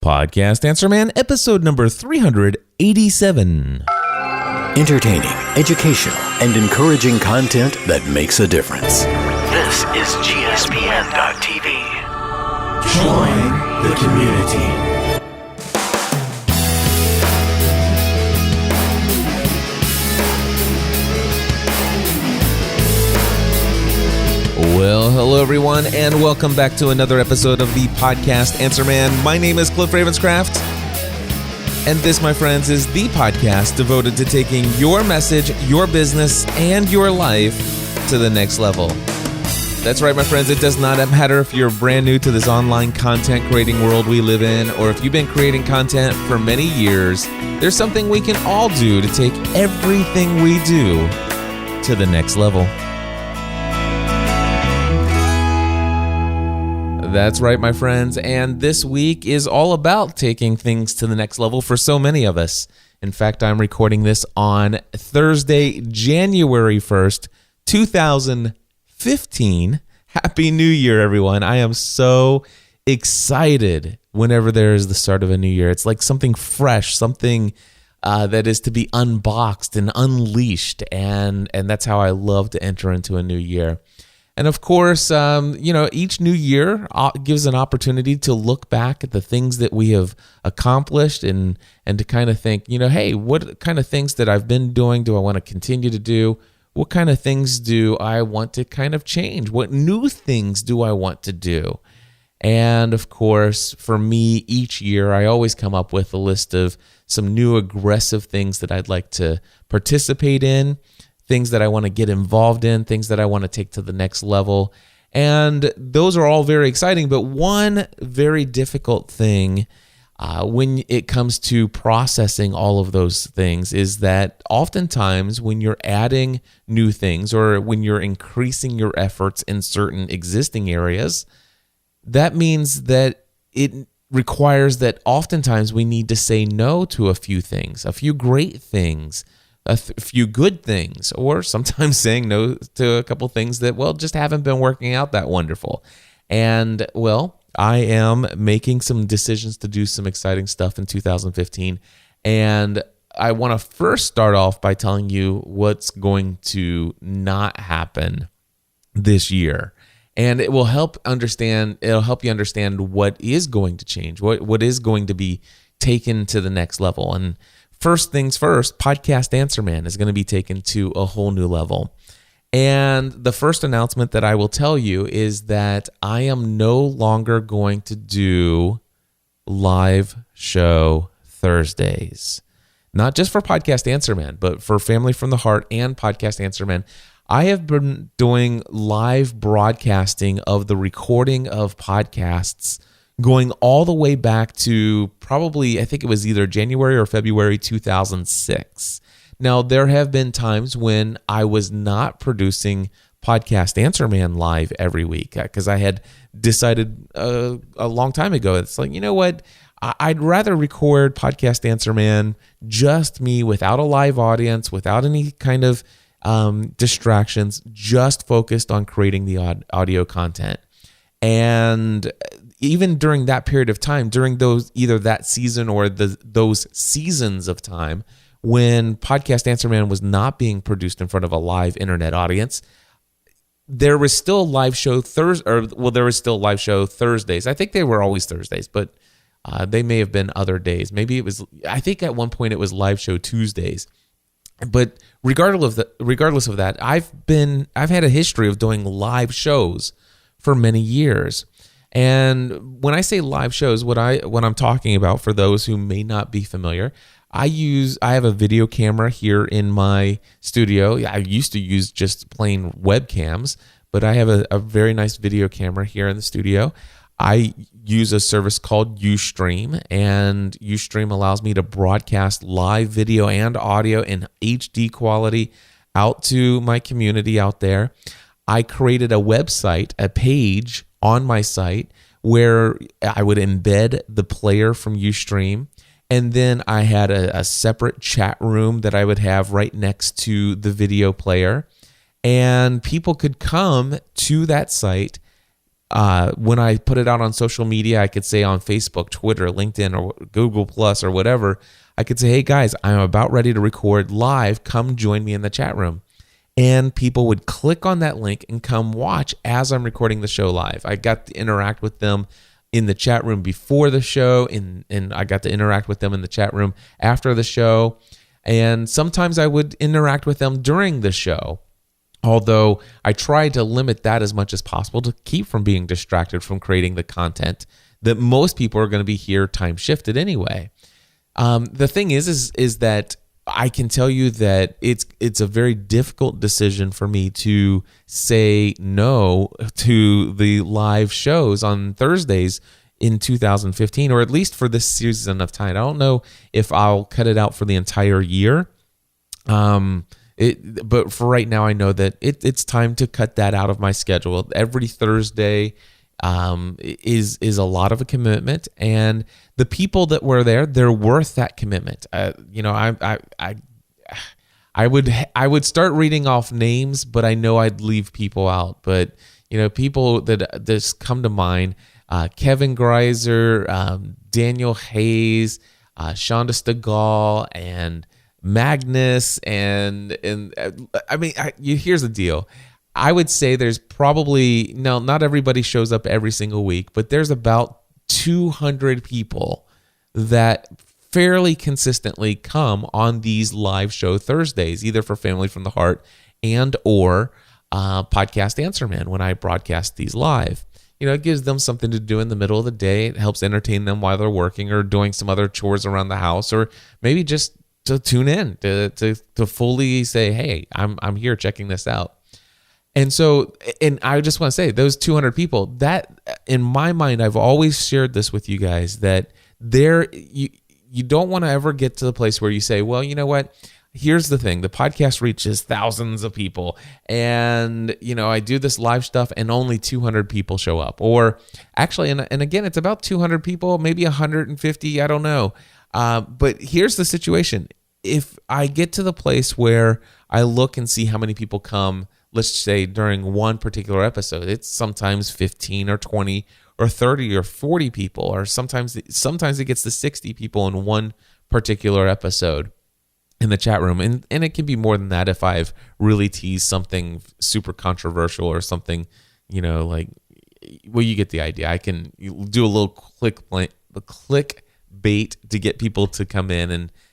Podcast Answer Man, episode number 387. Entertaining, educational, and encouraging content that makes a difference. This is GSPN.TV. Join the community. Well, hello everyone, and welcome back to another episode of the Podcast Answer Man. My name is Cliff Ravenscraft, and this, my friends, is the podcast devoted to taking your message, your business, and your life to the next level. That's right, my friends. It does not matter if you're brand new to this online content creating world we live in, or if you've been creating content for many years. There's something we can all do to take everything we do to the next level. That's right, my friends, and this week is all about taking things to the next level for so many of us. In fact, I'm recording this on Thursday, January 1st, 2015. Happy New Year, everyone. I am so excited whenever there is the start of a new year. It's like something fresh, something that is to be unboxed and unleashed, and that's how I love to enter into a new year. And of course, each new year gives an opportunity to look back at the things that we have accomplished and to kind of think, hey, what kind of things that I've been doing do I want to continue to do? What kind of things do I want to kind of change? What new things do I want to do? And of course, for me, each year, I always come up with a list of some new aggressive things that I'd like to participate in, things that I want to get involved in, things that I want to take to the next level. And those are all very exciting, but one very difficult thing when it comes to processing all of those things is that oftentimes when you're adding new things or when you're increasing your efforts in certain existing areas, that means that it requires that oftentimes we need to say no to a few things, a few great things, a few good things, or sometimes saying no to a couple things that, just haven't been working out that wonderful. And, I am making some decisions to do some exciting stuff in 2015. And I want to first start off by telling you what's going to not happen this year. And it will help you understand what is going to change, what is going to be taken to the next level. And first things first, Podcast Answer Man is going to be taken to a whole new level. And the first announcement that I will tell you is that I am no longer going to do live show Thursdays. Not just for Podcast Answer Man, but for Family from the Heart and Podcast Answer Man. I have been doing live broadcasting of the recording of podcasts going all the way back to probably, I think it was either January or February 2006. Now, there have been times when I was not producing Podcast Answer Man live every week because I had decided a long time ago, it's like, you know what? I'd rather record Podcast Answer Man, just me, without a live audience, without any kind of distractions, just focused on creating the audio content. And even during that period of time, during those either that season or those seasons of time when Podcast Answer Man was not being produced in front of a live internet audience, there was still live show there was still live show Thursdays. I think they were always Thursdays, but they may have been other days. Maybe it was. I think at one point it was live show Tuesdays. But regardless of that, I've had a history of doing live shows for many years. And when I say live shows, what I'm talking about, for those who may not be familiar, I have a video camera here in my studio. I used to use just plain webcams, but I have a very nice video camera here in the studio. I use a service called Ustream, and Ustream allows me to broadcast live video and audio in HD quality out to my community out there. I created a website, a page on my site where I would embed the player from Ustream. And then I had a separate chat room that I would have right next to the video player. And people could come to that site, when I put it out on social media, I could say on Facebook, Twitter, LinkedIn, or Google Plus, or whatever, I could say, hey guys, I'm about ready to record live. Come join me in the chat room. And people would click on that link and come watch as I'm recording the show live. I got to interact with them in the chat room before the show, and I got to interact with them in the chat room after the show. And sometimes I would interact with them during the show, although I tried to limit that as much as possible to keep from being distracted from creating the content that most people are going to be here time shifted anyway. The thing is that I can tell you that it's a very difficult decision for me to say no to the live shows on Thursdays in 2015, or at least for this season of time. I don't know if I'll cut it out for the entire year. But for right now, I know that it's time to cut that out of my schedule. Every Thursday is a lot of a commitment, and the people that were there, they're worth that commitment. I would start reading off names, but I know I'd leave people out. But people that just come to mind: Kevin Greiser, Daniel Hayes, Shonda Stegall, and Magnus, and I mean, here's the deal. I would say there's probably, not everybody shows up every single week, but there's about 200 people that fairly consistently come on these live show Thursdays, either for Family from the Heart and or Podcast Answer Man when I broadcast these live. It gives them something to do in the middle of the day. It helps entertain them while they're working or doing some other chores around the house, or maybe just to tune in, to fully say, hey, I'm here checking this out. And so, and I just want to say, those 200 people, that in my mind, I've always shared this with you guys, that you don't want to ever get to the place where you say, well, you know what? Here's the thing. The podcast reaches thousands of people, and I do this live stuff and only 200 people show up. Or actually, and again, it's about 200 people, maybe 150, I don't know. But here's the situation. If I get to the place where I look and see how many people come, let's say during one particular episode, it's sometimes 15 or 20 or 30 or 40 people, or sometimes it gets to 60 people in one particular episode in the chat room. And it can be more than that if I've really teased something super controversial or something, well, you get the idea. I can do a little clickbait to get people to come in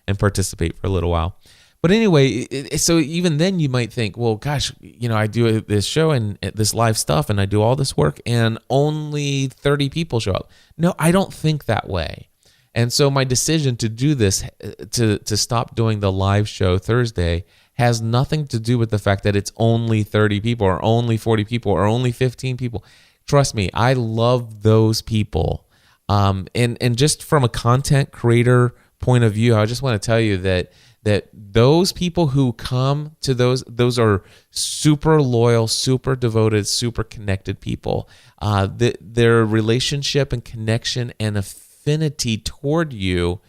and participate for a little while. But anyway, so even then you might think, well, gosh, I do this show and this live stuff and I do all this work and only 30 people show up. No, I don't think that way. And so my decision to do this, to stop doing the live show Thursday, has nothing to do with the fact that it's only 30 people or only 40 people or only 15 people. Trust me, I love those people. And just from a content creator point of view, I just want to tell you that those people who come to those are super loyal, super devoted, super connected people. Their relationship and connection and affinity toward you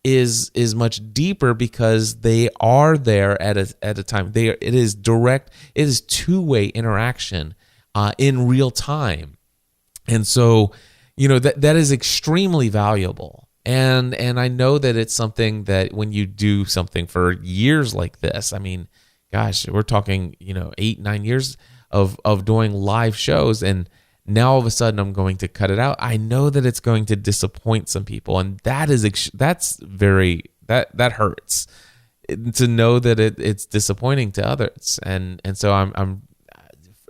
is much deeper because they are there at a time. It is direct. It is two-way interaction in real time, and so that is extremely valuable. And I know that it's something that when you do something for years like this, I mean, gosh, we're talking, 8-9 years of doing live shows, and now all of a sudden I'm going to cut it out. I know that it's going to disappoint some people, and that hurts to know that it's disappointing to others. And so I'm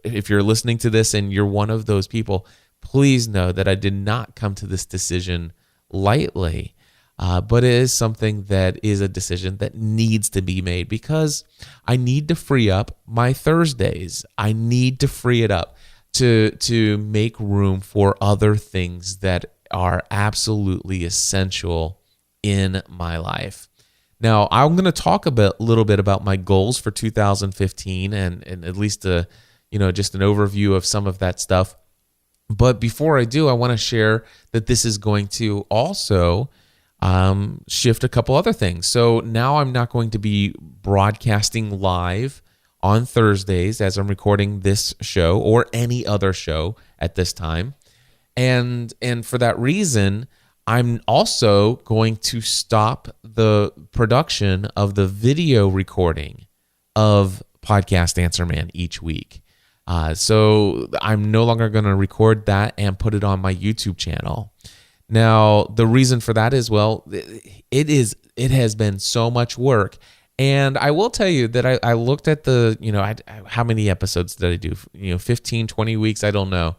if you're listening to this and you're one of those people, please know that I did not come to this decision lightly, but it is something that is a decision that needs to be made because I need to free up my Thursdays. I need to free it up to make room for other things that are absolutely essential in my life. Now, I'm going to talk a little bit about my goals for 2015 and at least just an overview of some of that stuff. But before I do, I want to share that this is going to also shift a couple other things. So now I'm not going to be broadcasting live on Thursdays as I'm recording this show or any other show at this time. And for that reason, I'm also going to stop the production of the video recording of Podcast Answer Man each week. So I'm no longer going to record that and put it on my YouTube channel. Now, the reason for that is, well, it has been so much work. And I will tell you that I looked at how many episodes did I do? 15, 20 weeks, I don't know.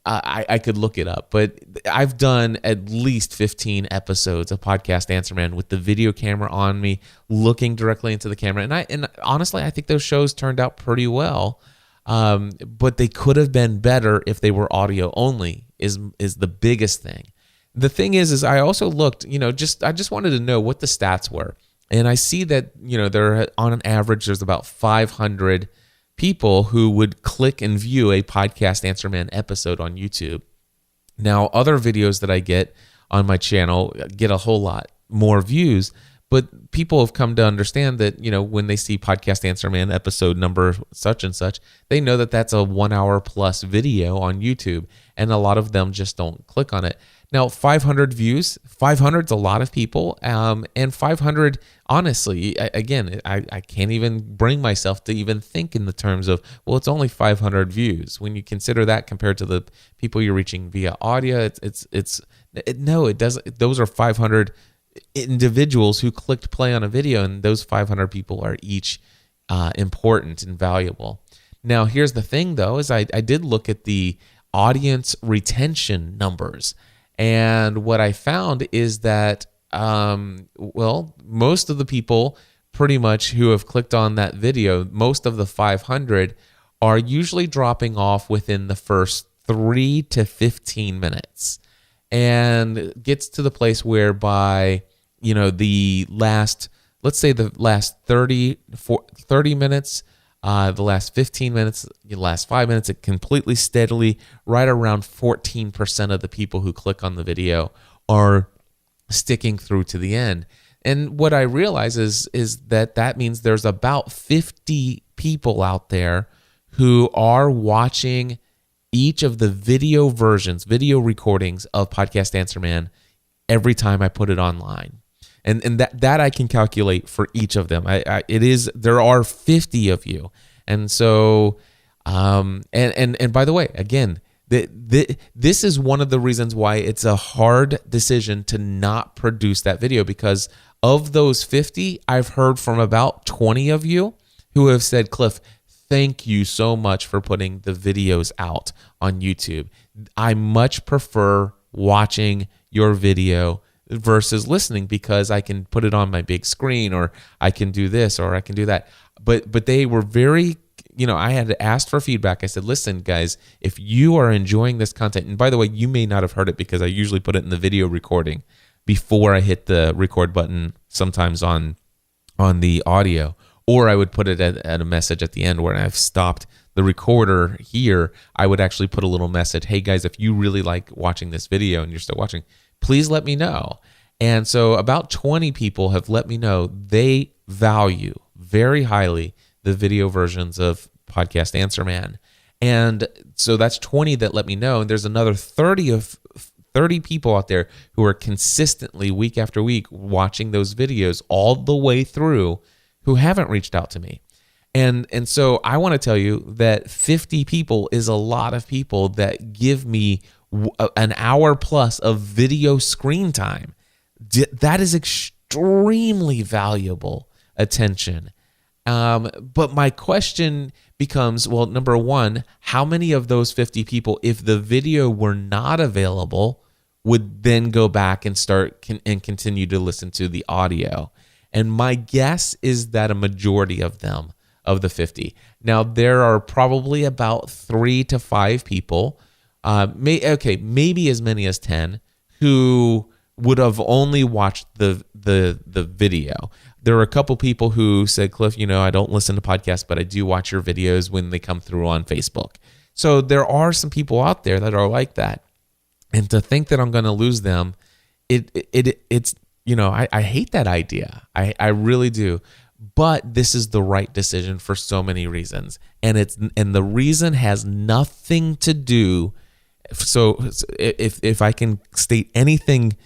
I could look it up, but I've done at least 15 episodes of Podcast Answer Man with the video camera on me, looking directly into the camera. And honestly, I think those shows turned out pretty well. But they could have been better if they were audio only is the biggest thing. The thing is I also looked, I just wanted to know what the stats were. And I see that, there on an average, there's about 500 people who would click and view a Podcast Answer Man episode on YouTube. Now, other videos that I get on my channel get a whole lot more views, but people have come to understand that, when they see Podcast Answer Man episode number such and such, they know that that's a 1 hour plus video on YouTube, and a lot of them just don't click on it. Now, 500 views, 500 is a lot of people, and 500, honestly, again, I can't even bring myself to even think in the terms of, well, it's only 500 views. When you consider that compared to the people you're reaching via audio, no, it doesn't. Those are 500 individuals who clicked play on a video, and those 500 people are each important and valuable. Now, here's the thing, though, is I did look at the audience retention numbers. And what I found is that, most of the people pretty much who have clicked on that video, most of the 500 are usually dropping off within the first 3 to 15 minutes. And gets to the place whereby, the last 30 minutes, the last 15 minutes, the last 5 minutes, it completely steadily, right around 14% of the people who click on the video are sticking through to the end. And what I realize is that means there's about 50 people out there who are watching each of the video recordings of Podcast Answer Man every time I put it online. And that I can calculate for each of them. There are 50 of you. And so, and by the way, again, this is one of the reasons why it's a hard decision to not produce that video, because of those 50, I've heard from about 20 of you who have said, Cliff, thank you so much for putting the videos out on YouTube. I much prefer watching your video versus listening, because I can put it on my big screen, or I can do this, or I can do that. But they were very, I had asked for feedback. I said, listen, guys, if you are enjoying this content, and by the way, you may not have heard it because I usually put it in the video recording before I hit the record button, sometimes on the audio, or I would put it at a message at the end where I've stopped the recorder here. I would actually put a little message, hey guys, if you really like watching this video and you're still watching, please let me know. And so about 20 people have let me know they value very highly the video versions of Podcast Answer Man. And so that's 20 that let me know. And there's another 30 people out there who are consistently week after week watching those videos all the way through who haven't reached out to me. And so I want to tell you that 50 people is a lot of people that give me an hour plus of video screen time. That is extremely valuable attention. But my question becomes, well, number one, how many of those 50 people, if the video were not available, would then go back and and continue to listen to the audio? And my guess is that a majority of them, of the 50. Now, there are probably about 3 to 5 people, maybe as many as 10, who would have only watched the video. There are a couple people who said, Cliff, I don't listen to podcasts, but I do watch your videos when they come through on Facebook. So there are some people out there that are like that. And to think that I'm going to lose them, it's I hate that idea. I really do. but this is the right decision for so many reasons. And the reason has nothing to do. So if I can state anything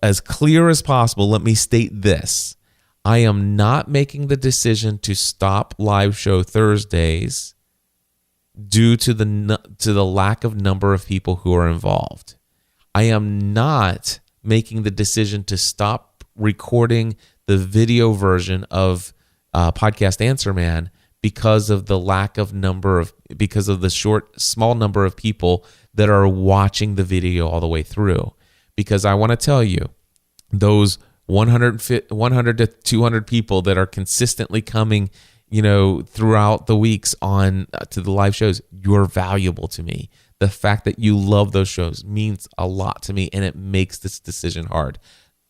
as clear as possible, let me state this. I am not making the decision to stop live show Thursdays due to the lack of number of people who are involved. I am not making the decision to stop recording the video version of Podcast Answer Man because of the small number of people that are watching the video all the way through. Because I want to tell you, those 100 to 200 people that are consistently coming, throughout the weeks on to the live shows, you're valuable to me. The fact that you love those shows means a lot to me, and it makes this decision hard.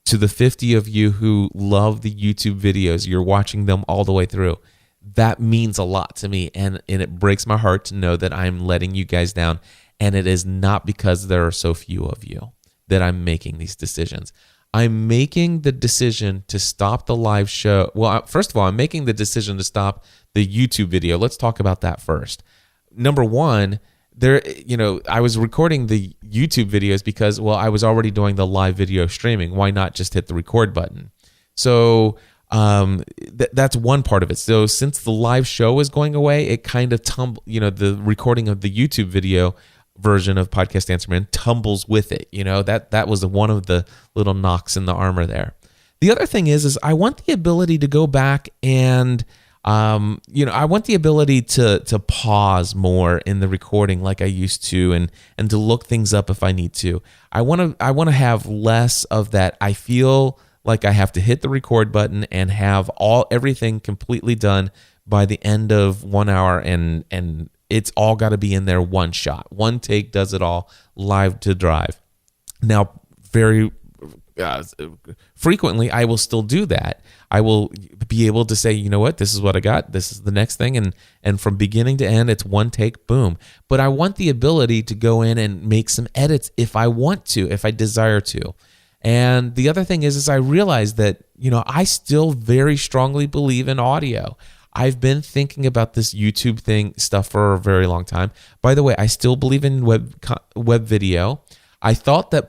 To the 50 of you who love the YouTube videos, you're watching them all the way through. That means a lot to me, and it breaks my heart to know that I'm letting you guys down. And it is not because there are so few of you that I'm making these decisions. I'm making the decision to stop the live show. Well, first of all, I'm making the decision to stop the YouTube video. Let's talk about that first. Number one, I was recording the YouTube videos because, I was already doing the live video streaming. Why not just hit the record button? So that's one part of it. So since the live show is going away, it kind of the recording of the YouTube video version of Podcast Answer Man tumbles with it. That was one of the little knocks in the armor there. The other thing is I want the ability to go back and I want the ability to pause more in the recording like I used to, and to look things up if I need to. I want to have less of that. I feel like I have to hit the record button and have everything completely done by the end of 1 hour, and it's all got to be in there one shot. One take does it all, live to drive. Now, very frequently, I will still do that. I will be able to say, you know what, this is what I got, this is the next thing, and from beginning to end, it's one take, boom. But I want the ability to go in and make some edits if I want to, if I desire to. And the other thing is I realize that, I still very strongly believe in audio. I've been thinking about this YouTube stuff for a very long time. By the way, I still believe in web video. I thought that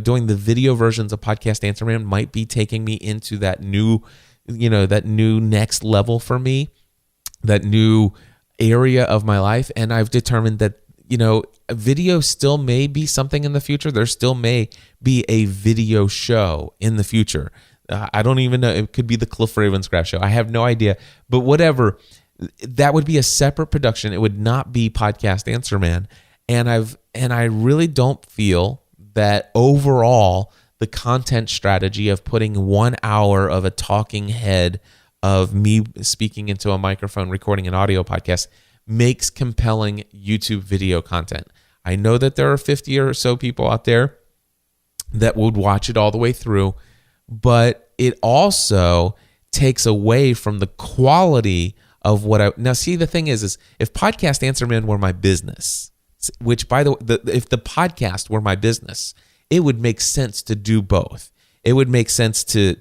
doing the video versions of Podcast Answer Man might be taking me into that new next level for me, that new area of my life. And I've determined that, video still may be something in the future. There still may be a video show in the future. I don't even know. It could be the Cliff Ravenscraft show. I have no idea. But whatever, that would be a separate production. It would not be Podcast Answer Man. And I really don't feel that overall the content strategy of putting 1 hour of a talking head of me speaking into a microphone, recording an audio podcast makes compelling YouTube video content. I know that there are 50 or so people out there that would watch it all the way through, but it also takes away from the quality of what now see, the thing is if Podcast Answer Man were my business, which by the way, if the podcast were my business, it would make sense to do both. It would make sense to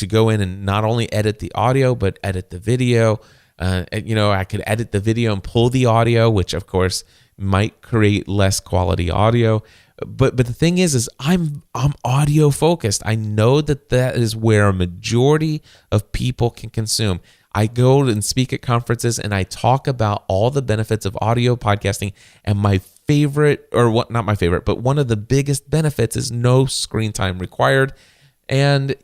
go in and not only edit the audio, but edit the video. I could edit the video and pull the audio, which of course might create less quality audio. But the thing is I'm audio focused. I know that is where a majority of people can consume. I go and speak at conferences and I talk about all the benefits of audio podcasting, and my favorite, or what, not my favorite, but one of the biggest benefits is no screen time required. And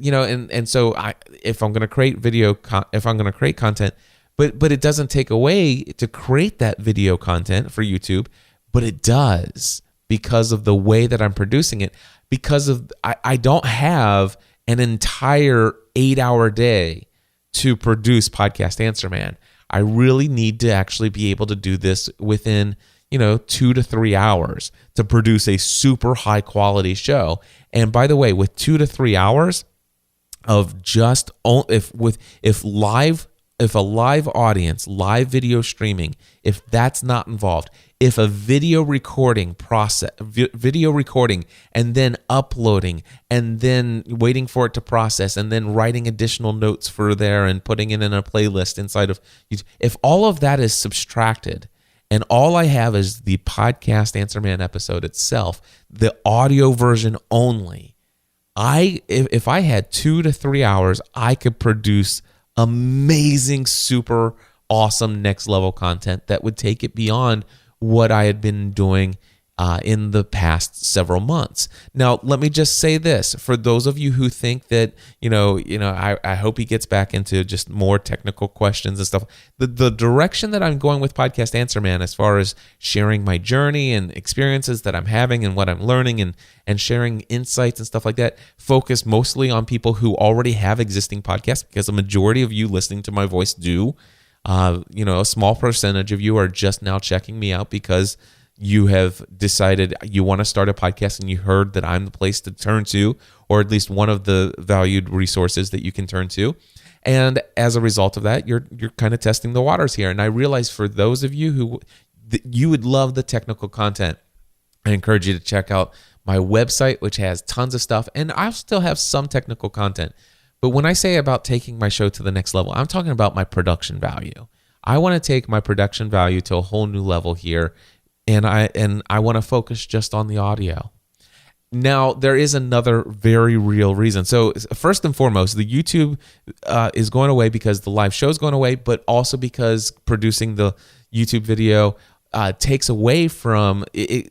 so if I'm going to create if I'm going to create content, but it doesn't take away to create that video content for YouTube, but it does because of the way that I'm producing it, because of I don't have an entire 8-hour day to produce Podcast Answer Man. I really need to actually be able to do this within 2 to 3 hours to produce a super high quality show. And by the way, with 2 to 3 hours of if a live audience, live video streaming, if that's not involved, if a video recording and then uploading and then waiting for it to process and then writing additional notes for there and putting it in a playlist inside of YouTube, if all of that is subtracted and all I have is the podcast Answer Man episode itself, the audio version only, if I had 2 to 3 hours, I could produce amazing, super awesome next level content that would take it beyond what I had been doing in the past several months. Now, let me just say this. For those of you who think that, I hope he gets back into just more technical questions and stuff. The direction that I'm going with Podcast Answer Man, as far as sharing my journey and experiences that I'm having and what I'm learning and sharing insights and stuff like that, focus mostly on people who already have existing podcasts, because a majority of you listening to my voice do. A small percentage of you are just now checking me out because you have decided you want to start a podcast and you heard that I'm the place to turn to, or at least one of the valued resources that you can turn to. And as a result of that, you're kind of testing the waters here. And I realize for those of you who you would love the technical content, I encourage you to check out my website, which has tons of stuff. And I'll still have some technical content. But when I say about taking my show to the next level, I'm talking about my production value. I want to take my production value to a whole new level here. And I want to focus just on the audio. Now, there is another very real reason. So first and foremost, the YouTube is going away because the live show is going away, but also because producing the YouTube video takes away from the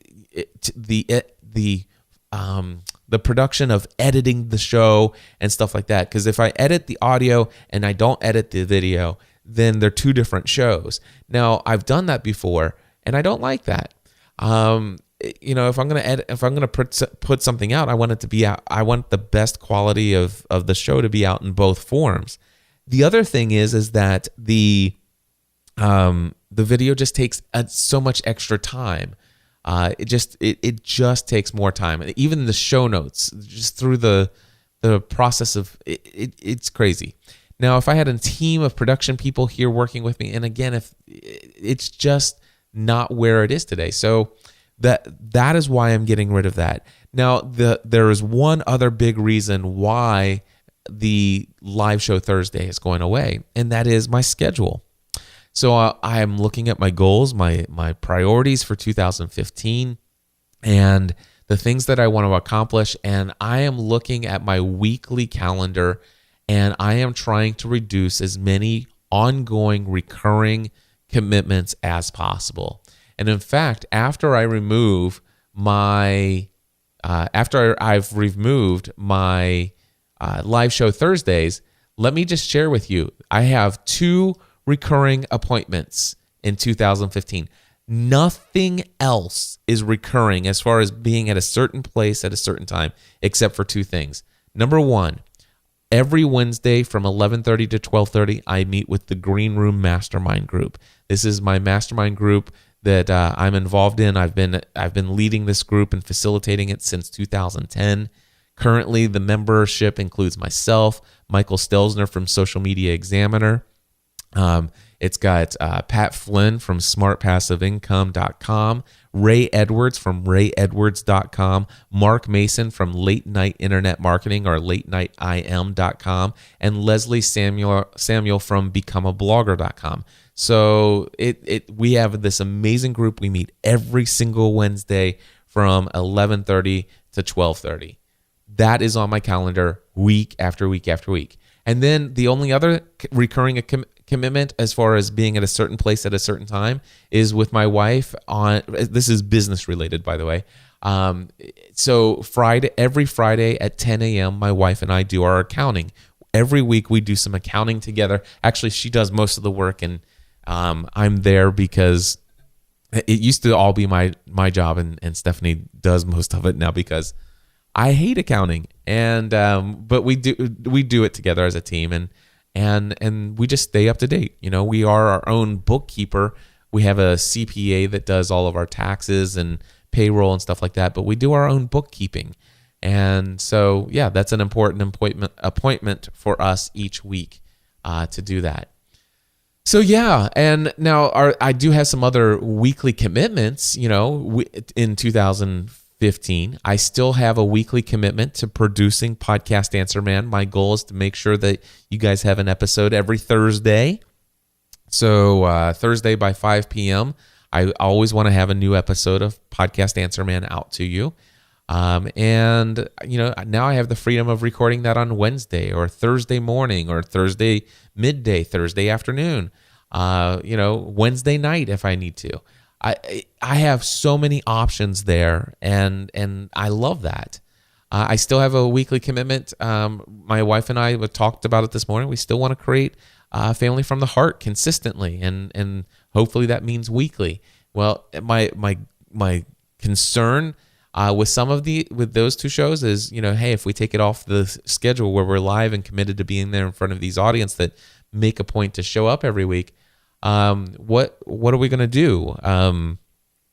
production of editing the show and stuff like that. Because if I edit the audio and I don't edit the video, then they're two different shows. Now, I've done that before, and I don't like that. If I'm gonna put something out, I want it to be out. I want the best quality of the show to be out in both forms. The other thing is that the video just takes so much extra time. It just takes more time. And even the show notes, just through the process of it's crazy. Now, if I had a team of production people here working with me, and again, if it's just not where it is today. So that is why I'm getting rid of that. Now, there is one other big reason why the live show Thursday is going away, and that is my schedule. So I am looking at my goals, my priorities for 2015, and the things that I want to accomplish, and I am looking at my weekly calendar, and I am trying to reduce as many ongoing, recurring commitments as possible. And in fact, after I've removed my live show Thursdays, let me just share with you, I have 2 recurring appointments in 2015. Nothing else is recurring as far as being at a certain place at a certain time, except for 2 things. Number 1, every Wednesday from 11:30 to 12:30, I meet with the Green Room Mastermind Group. This is my mastermind group that I'm involved in. I've been leading this group and facilitating it since 2010. Currently, the membership includes myself, Michael Stelzner from Social Media Examiner. It's got Pat Flynn from smartpassiveincome.com, Ray Edwards from rayedwards.com, Mark Mason from Late Night Internet Marketing or latenightim.com, and Leslie Samuel from becomeablogger.com. So we have this amazing group. We meet every single Wednesday from 11:30 to 12:30. That is on my calendar week after week after week. And then the only other recurring commitment as far as being at a certain place at a certain time is with my wife this is business related, by the way. So every Friday at 10 a.m., my wife and I do our accounting. Every week we do some accounting together. Actually, she does most of the work, and I'm there because it used to all be my job, and Stephanie does most of it now because I hate accounting, but we do it together as a team, and we just stay up to date. We are our own bookkeeper. We have a CPA that does all of our taxes and payroll and stuff like that, but we do our own bookkeeping. And so, yeah, that's an important appointment for us each week to do that. So yeah, and now I do have some other weekly commitments. In 2015, I still have a weekly commitment to producing Podcast Answer Man. My goal is to make sure that you guys have an episode every Thursday. So Thursday by 5 p.m., I always want to have a new episode of Podcast Answer Man out to you. And now I have the freedom of recording that on Wednesday or Thursday morning or Thursday midday, Thursday afternoon, Wednesday night if I need to. I have so many options there, and I love that. I still have a weekly commitment. My wife and I talked about it this morning. We still want to create Family from the Heart consistently, and hopefully that means weekly. Well, my concern with those two shows is, hey, if we take it off the schedule where we're live and committed to being there in front of these audience that make a point to show up every week, what are we going to do? Are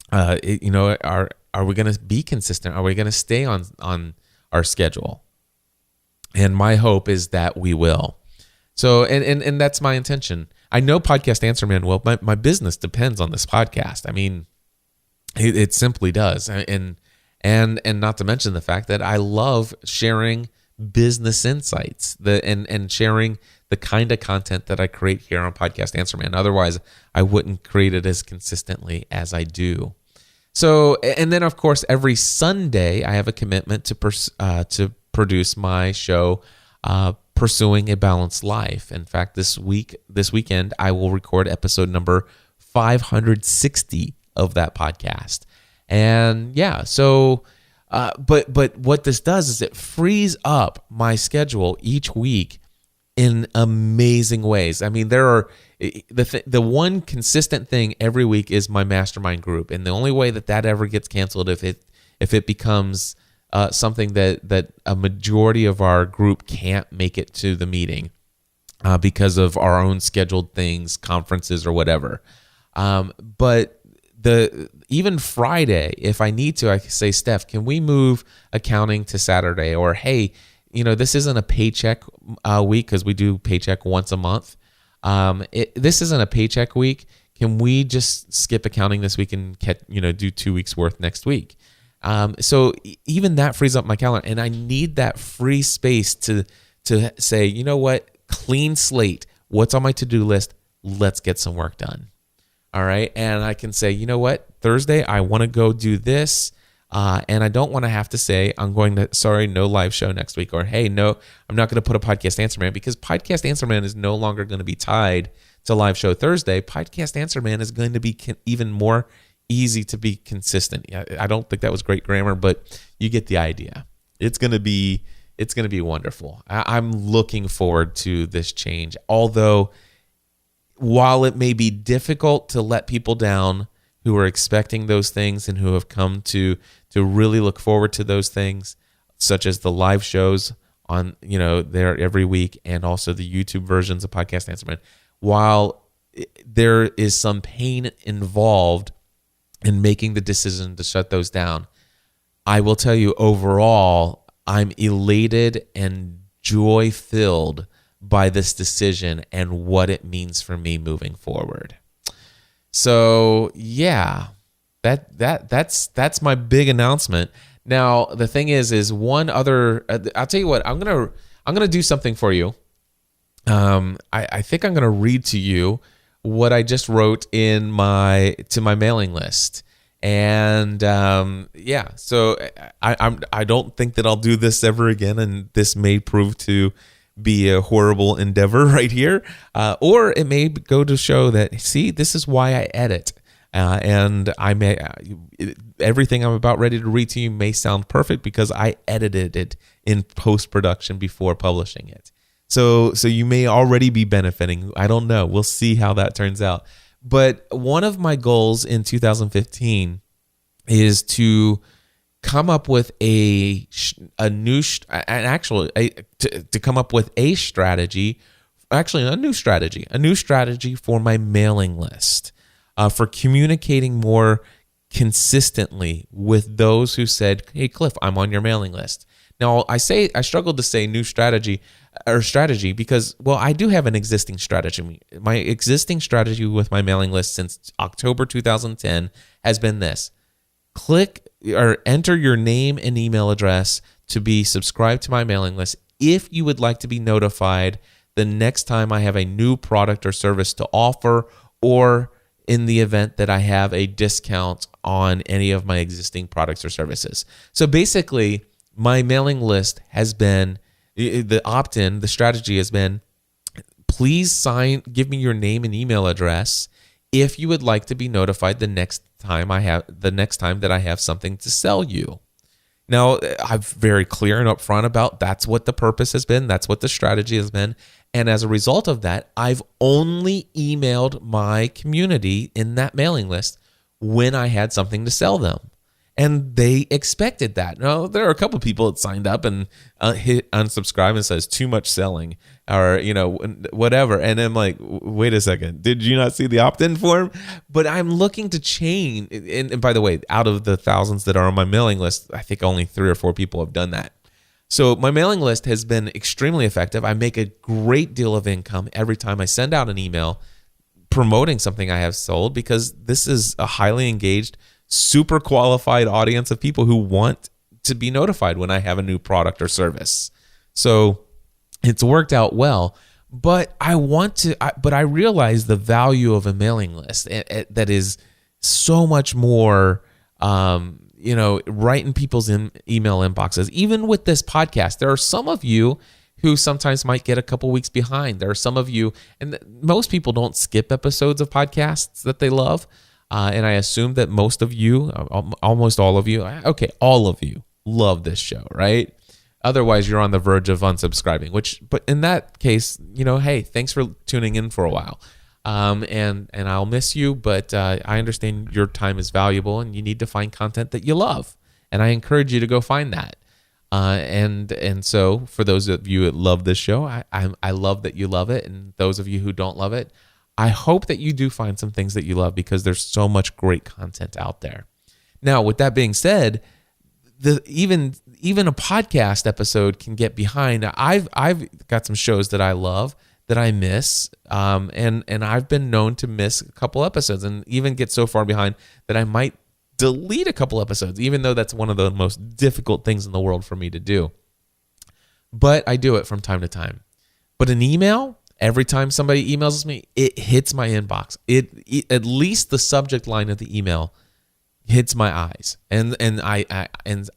we going to be consistent? Are we going to stay on our schedule? And my hope is that we will. So, and that's my intention. I know Podcast Answer Man will. My business depends on this podcast. I mean, it simply does. And not to mention the fact that I love sharing business insights and sharing the kind of content that I create here on Podcast Answer Man. Otherwise, I wouldn't create it as consistently as I do. So, and then of course, every Sunday I have a commitment to produce my show, Pursuing a Balanced Life. In fact, this weekend, I will record episode number 560 of that podcast. And yeah, so, but what this does is it frees up my schedule each week in amazing ways. I mean, there are the one consistent thing every week is my mastermind group, and the only way that ever gets canceled if it becomes something that a majority of our group can't make it to the meeting because of our own scheduled things, conferences or whatever. But even Friday, if I need to, I can say, Steph, can we move accounting to Saturday? Or, hey, this isn't a paycheck week because we do paycheck once a month. This isn't a paycheck week. Can we just skip accounting this week and do 2 weeks worth next week? So even that frees up my calendar, and I need that free space to say, you know what, clean slate. What's on my to-do list? Let's get some work done. All right. And I can say, you know what, Thursday, I want to go do this. And I don't want to have to say, no live show next week, or, hey, no, I'm not going to put a Podcast Answer Man, because Podcast Answer Man is no longer going to be tied to live show Thursday. Podcast Answer Man is going to be even more easy to be consistent. I don't think that was great grammar, but you get the idea. It's going to be wonderful. I'm looking forward to this change. Although, while it may be difficult to let people down who are expecting those things and who have come to really look forward to those things, such as the live shows on, there every week, and also the YouTube versions of Podcast Answer Man, while there is some pain involved in making the decision to shut those down, I will tell you, overall, I'm elated and joy-filled by this decision and what it means for me moving forward. So yeah, that's my big announcement. Now the thing is one other. I'll tell you what. I'm gonna do something for you. I think I'm gonna read to you what I just wrote to my mailing list. And yeah, so I don't think that I'll do this ever again, and this may prove to be a horrible endeavor right here, or it may go to show that, see, this is why I edit, and everything I'm about ready to read to you may sound perfect because I edited it in post-production before publishing it. So you may already be benefiting. I don't know. We'll see how that turns out. But one of my goals in 2015 is to come up with to come up with a new strategy for my mailing list, for communicating more consistently with those who said, hey, Cliff, I'm on your mailing list. Now, I struggled to say new strategy because, well, I do have an existing strategy. My existing strategy with my mailing list since October 2010 has been this. Click or enter your name and email address to be subscribed to my mailing list if you would like to be notified the next time I have a new product or service to offer, or in the event that I have a discount on any of my existing products or services. So basically, my mailing list has been, the opt-in, the strategy has been, please give me your name and email address if you would like to be notified the next time that I have something to sell you. Now, I'm very clear and upfront about that's what the purpose has been. That's what the strategy has been. And as a result of that, I've only emailed my community in that mailing list when I had something to sell them. And they expected that. Now, there are a couple of people that signed up and hit unsubscribe and says too much selling or, whatever. And I'm like, wait a second, did you not see the opt-in form? But I'm looking to change. And by the way, out of the thousands that are on my mailing list, I think only 3 or 4 people have done that. So my mailing list has been extremely effective. I make a great deal of income every time I send out an email promoting something I have sold, because this is a highly engaged, super qualified audience of people who want to be notified when I have a new product or service. So it's worked out well, but I realize the value of a mailing list that is so much more, right in people's email inboxes. Even with this podcast, there are some of you who sometimes might get a couple weeks behind. There are some of you, and most people don't skip episodes of podcasts that they love. And I assume that most of you, almost all of you, all of you love this show, right? Otherwise, you're on the verge of unsubscribing, but in that case, hey, thanks for tuning in for a while. And I'll miss you, but I understand your time is valuable and you need to find content that you love. And I encourage you to go find that. And so for those of you that love this show, I love that you love it. And those of you who don't love it, I hope that you do find some things that you love, because there's so much great content out there. Now, with that being said, even a podcast episode can get behind. I've got some shows that I love that I miss, and I've been known to miss a couple episodes and even get so far behind that I might delete a couple episodes, even though that's one of the most difficult things in the world for me to do. But I do it from time to time. But an email, every time somebody emails me, it hits my inbox. It at least the subject line of the email hits my eyes, and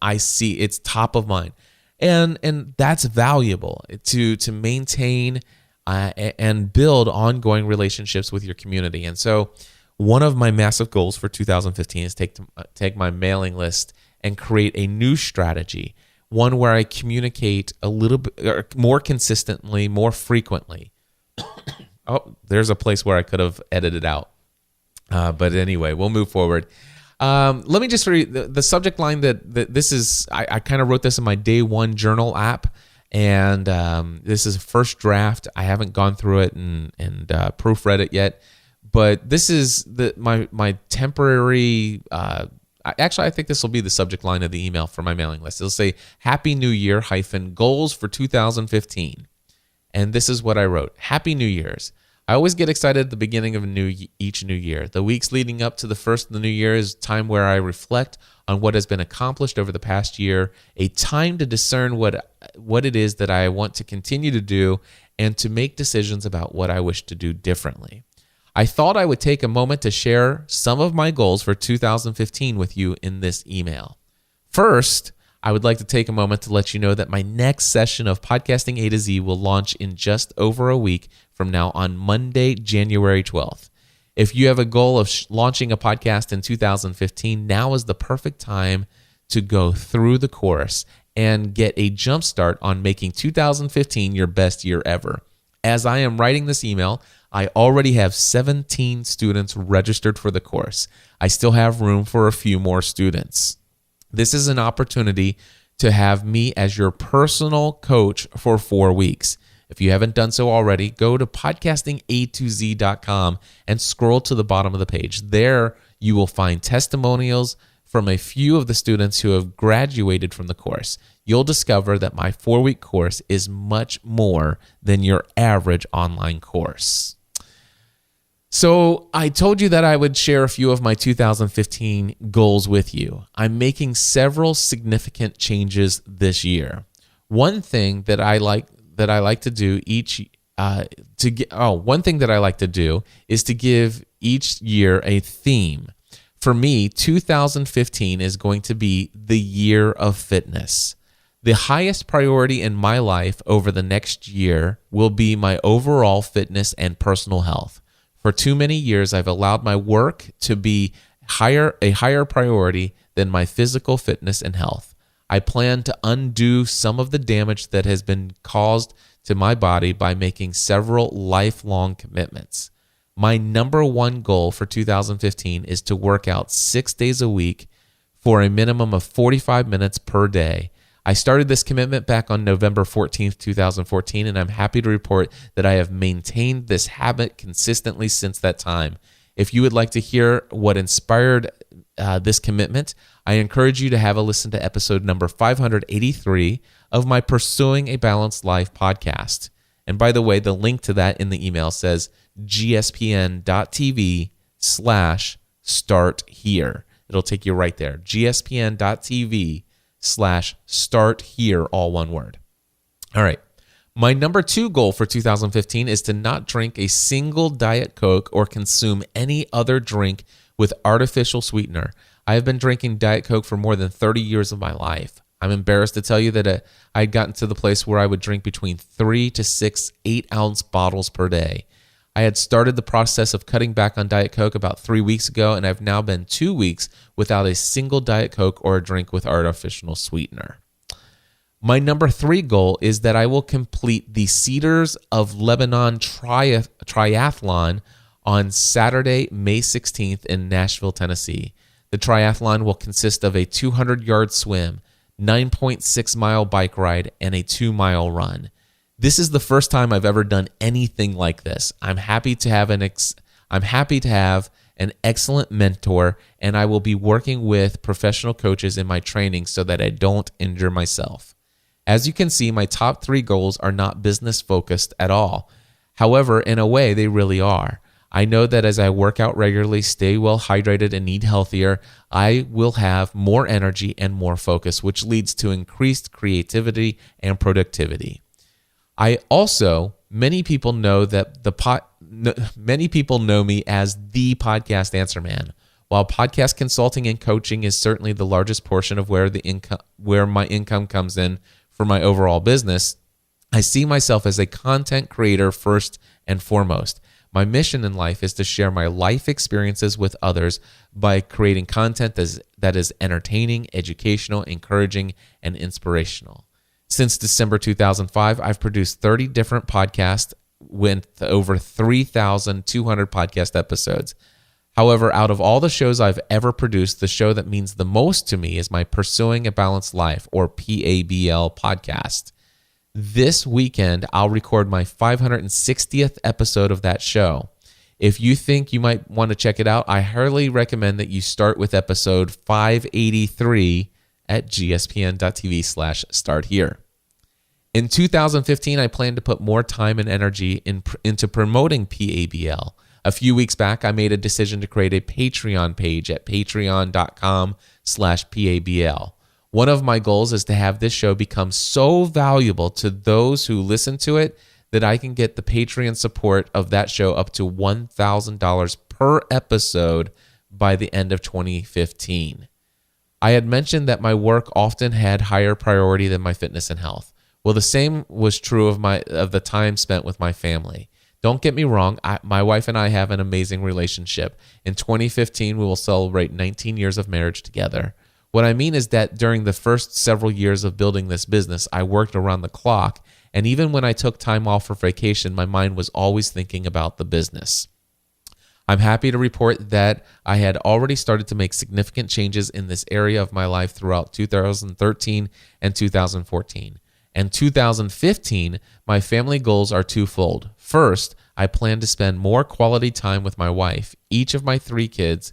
I see it's top of mind, and that's valuable to maintain and build ongoing relationships with your community. And so, one of my massive goals for 2015 is take my mailing list and create a new strategy, one where I communicate a little bit more consistently, more frequently. Oh, there's a place where I could have edited out. But anyway, we'll move forward. Let me just read the subject line that this is. I kind of wrote this in my day one journal app, and this is a first draft. I haven't gone through it and proofread it yet, but this is my temporary. Actually, I think this will be the subject line of the email for my mailing list. It'll say Happy New Year - goals for 2015. And this is what I wrote. Happy New Year's. I always get excited at the beginning of each new year. The weeks leading up to the first of the new year is a time where I reflect on what has been accomplished over the past year, a time to discern what it is that I want to continue to do, and to make decisions about what I wish to do differently. I thought I would take a moment to share some of my goals for 2015 with you in this email. First, I would like to take a moment to let you know that my next session of Podcasting A to Z will launch in just over a week from now on Monday, January 12th. If you have a goal of launching a podcast in 2015, now is the perfect time to go through the course and get a jump start on making 2015 your best year ever. As I am writing this email, I already have 17 students registered for the course. I still have room for a few more students. This is an opportunity to have me as your personal coach for 4 weeks. If you haven't done so already, go to podcastinga2z.com and scroll to the bottom of the page. There you will find testimonials from a few of the students who have graduated from the course, you'll discover that my 4-week course is much more than your average online course. So I told you that I would share a few of my 2015 goals with you. I'm making several significant changes this year. One thing that I like to do is to give each year a theme. For me, 2015 is going to be the year of fitness. The highest priority in my life over the next year will be my overall fitness and personal health. For too many years, I've allowed my work to be a higher priority than my physical fitness and health. I plan to undo some of the damage that has been caused to my body by making several lifelong commitments. My number one goal for 2015 is to work out 6 days a week for a minimum of 45 minutes per day. I started this commitment back on November 14th, 2014, and I'm happy to report that I have maintained this habit consistently since that time. If you would like to hear what inspired this commitment, I encourage you to have a listen to episode number 583 of my Pursuing a Balanced Life podcast. And by the way, the link to that in the email says gspn.tv/start here. It'll take you right there. gspn.tv/start here, all one word. All right. My number 2 goal for 2015 is to not drink a single Diet Coke or consume any other drink with artificial sweetener. I have been drinking Diet Coke for more than 30 years of my life. I'm embarrassed to tell you that I had gotten to the place where I would drink between 3 to 6 8-ounce bottles per day. I had started the process of cutting back on Diet Coke about 3 weeks ago, and I've now been 2 weeks without a single Diet Coke or a drink with artificial sweetener. My number 3 goal is that I will complete the Cedars of Lebanon triathlon on Saturday, May 16th in Nashville, Tennessee. The triathlon will consist of a 200-yard swim, 9.6-mile bike ride, and a 2-mile run. This is the first time I've ever done anything like this. I'm happy to have an excellent mentor, and I will be working with professional coaches in my training so that I don't injure myself. As you can see, my top 3 goals are not business focused at all. However, in a way, they really are. I know that as I work out regularly, stay well hydrated, and eat healthier, I will have more energy and more focus, which leads to increased creativity and productivity. Many people know me as the podcast answer man. While podcast consulting and coaching is certainly the largest portion of where my income comes in for my overall business, I see myself as a content creator first and foremost. My mission in life is to share my life experiences with others by creating content that is entertaining, educational, encouraging, and inspirational. Since December 2005, I've produced 30 different podcasts with over 3,200 podcast episodes. However, out of all the shows I've ever produced, the show that means the most to me is my Pursuing a Balanced Life, or PABL podcast. This weekend, I'll record my 560th episode of that show. If you think you might want to check it out, I highly recommend that you start with episode 583 at gspn.tv/start here. In 2015, I plan to put more time and energy into promoting PABL. A few weeks back, I made a decision to create a Patreon page at patreon.com/PABL. One of my goals is to have this show become so valuable to those who listen to it that I can get the Patreon support of that show up to $1,000 per episode by the end of 2015. I had mentioned that my work often had higher priority than my fitness and health. Well, the same was true of the time spent with my family. Don't get me wrong, my wife and I have an amazing relationship. In 2015, we will celebrate 19 years of marriage together. What I mean is that during the first several years of building this business, I worked around the clock, and even when I took time off for vacation, my mind was always thinking about the business. I'm happy to report that I had already started to make significant changes in this area of my life throughout 2013 and 2014. And 2015, my family goals are twofold. First, I plan to spend more quality time with my wife, each of my 3 kids,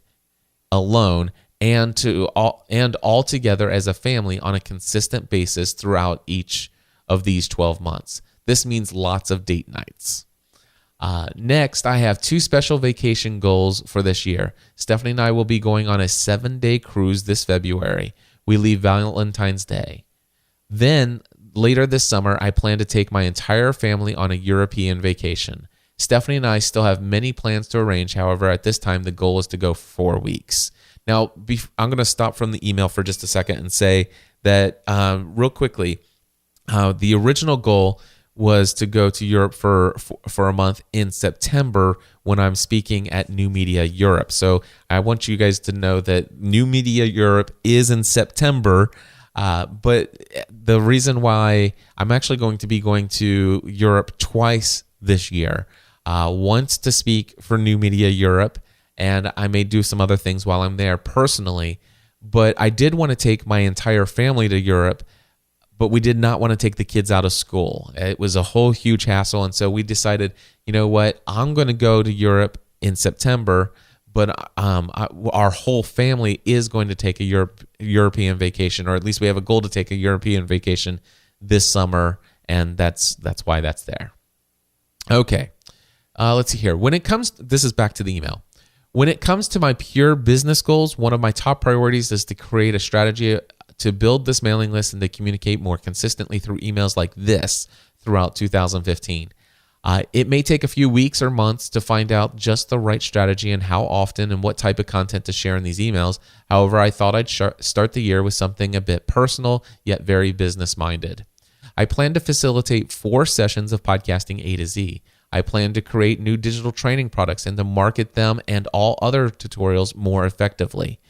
alone, and all together as a family on a consistent basis throughout each of these 12 months. This means lots of date nights. Next, I have 2 special vacation goals for this year. Stephanie and I will be going on a 7-day cruise this February. We leave Valentine's Day. Then, later this summer, I plan to take my entire family on a European vacation. Stephanie and I still have many plans to arrange. However, at this time, the goal is to go 4 weeks. Now, I'm going to stop from the email for just a second and say that real quickly, the original goal was to go to Europe for a month in September when I'm speaking at New Media Europe. So I want you guys to know that New Media Europe is in September, but the reason why I'm actually going to be going to Europe twice this year, once to speak for New Media Europe, and I may do some other things while I'm there personally, but I did want to take my entire family to Europe, but we did not want to take the kids out of school. It was a whole huge hassle, and so we decided, you know what, I'm going to go to Europe in September, but our whole family is going to take a European vacation, or at least we have a goal to take a European vacation this summer, and that's why that's there. Okay, let's see here. This is back to the email. When it comes to my pure business goals, one of my top priorities is to create a strategy to build this mailing list and to communicate more consistently through emails like this throughout 2015. It may take a few weeks or months to find out just the right strategy and how often and what type of content to share in these emails. However, I thought I'd start the year with something a bit personal, yet very business-minded. I plan to facilitate 4 sessions of podcasting A to Z. I plan to create new digital training products and to market them and all other tutorials more effectively.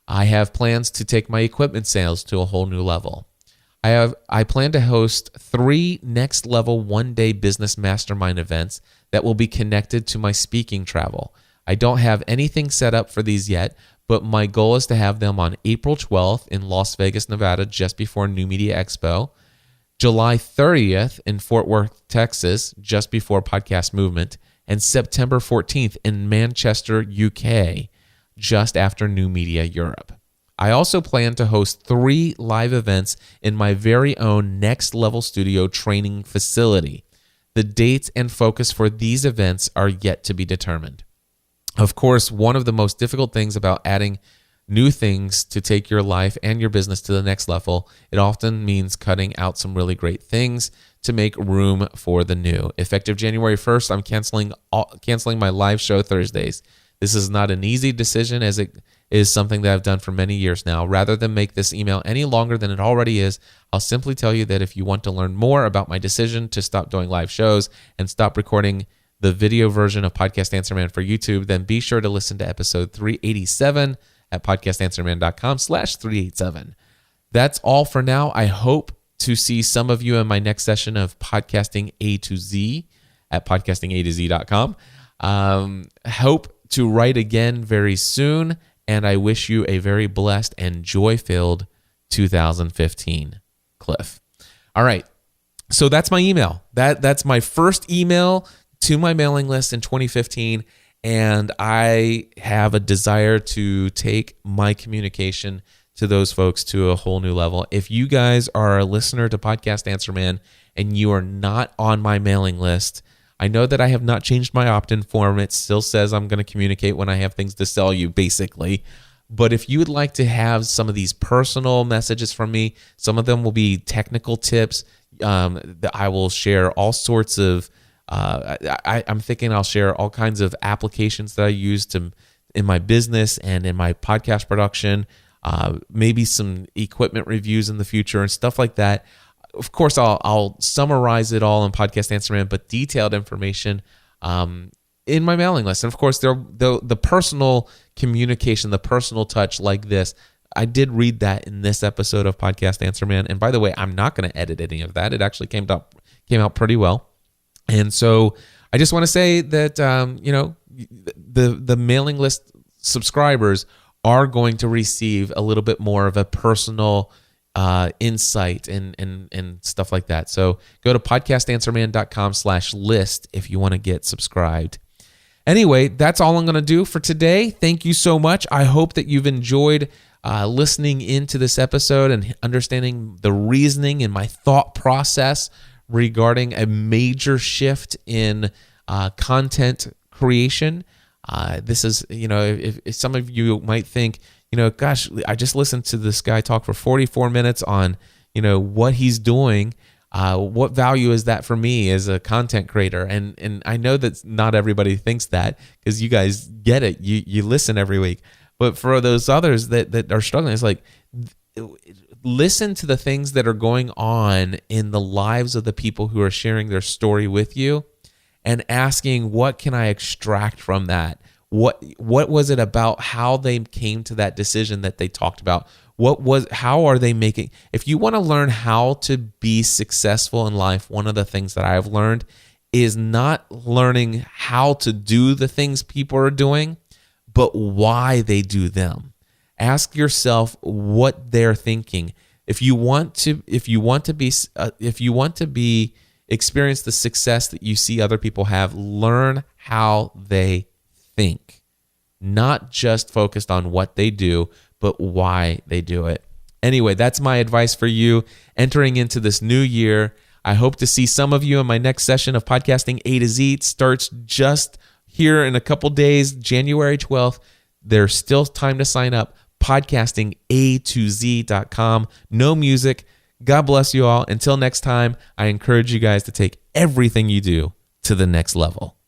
I have plans to take my equipment sales to a whole new level. I plan to host 3 next-level one-day business mastermind events that will be connected to my speaking travel. I don't have anything set up for these yet, but my goal is to have them on April 12th in Las Vegas, Nevada, just before New Media Expo, July 30th in Fort Worth, Texas, just before Podcast Movement, and September 14th in Manchester, UK, just after New Media Europe. I also plan to host 3 live events in my very own Next Level Studio training facility. The dates and focus for these events are yet to be determined. Of course, one of the most difficult things about adding new things to take your life and your business to the next level, it often means cutting out some really great things to make room for the new. Effective January 1st, I'm canceling my live show Thursdays. This is not an easy decision, as it is something that I've done for many years now. Rather than make this email any longer than it already is, I'll simply tell you that if you want to learn more about my decision to stop doing live shows and stop recording the video version of Podcast Answer Man for YouTube, then be sure to listen to episode 387 at podcastanswerman.com/387. That's all for now. I hope to see some of you in my next session of Podcasting A to Z at podcastingatozee.com. Hope to write again very soon, and I wish you a very blessed and joy-filled 2015. Cliff. All right, so that's my email. That's my first email to my mailing list in 2015, and I have a desire to take my communication to those folks to a whole new level. If you guys are a listener to Podcast Answer Man and you are not on my mailing list, I know that I have not changed my opt-in form. It still says I'm going to communicate when I have things to sell you, basically. But if you would like to have some of these personal messages from me, some of them will be technical tips. That I will share all sorts of, I'm thinking I'll share all kinds of applications that I use in my business and in my podcast production, maybe some equipment reviews in the future and stuff like that. Of course, I'll summarize it all in Podcast Answer Man, but detailed information in my mailing list. And of course, the personal communication, the personal touch like this, I did read that in this episode of Podcast Answer Man. And by the way, I'm not going to edit any of that. It actually came out pretty well. And so I just want to say that the mailing list subscribers are going to receive a little bit more of a personal insight and stuff like that. So go to podcastanswerman.com/list if you want to get subscribed. Anyway, that's all I'm going to do for today. Thank you so much. I hope that you've enjoyed listening into this episode and understanding the reasoning and my thought process regarding a major shift in content creation. This is, if some of you might think, gosh, I just listened to this guy talk for 44 minutes on, what he's doing. What value is that for me as a content creator? And I know that not everybody thinks that, because you guys get it. You listen every week. But for those others that are struggling, it's like, listen to the things that are going on in the lives of the people who are sharing their story with you, and asking, what can I extract from that? What was it about how they came to that decision that they talked about? How are they making? If you want to learn how to be successful in life, one of the things that I've learned is not learning how to do the things people are doing, but why they do them. Ask yourself what they're thinking. If you want to experience the success that you see other people have, learn how they think. Not just focused on what they do, but why they do it. Anyway, that's my advice for you entering into this new year. I hope to see some of you in my next session of Podcasting A to Z. It starts just here in a couple days, January 12th. There's still time to sign up. podcastingatoz.com. No music. God bless you all. Until next time, I encourage you guys to take everything you do to the next level.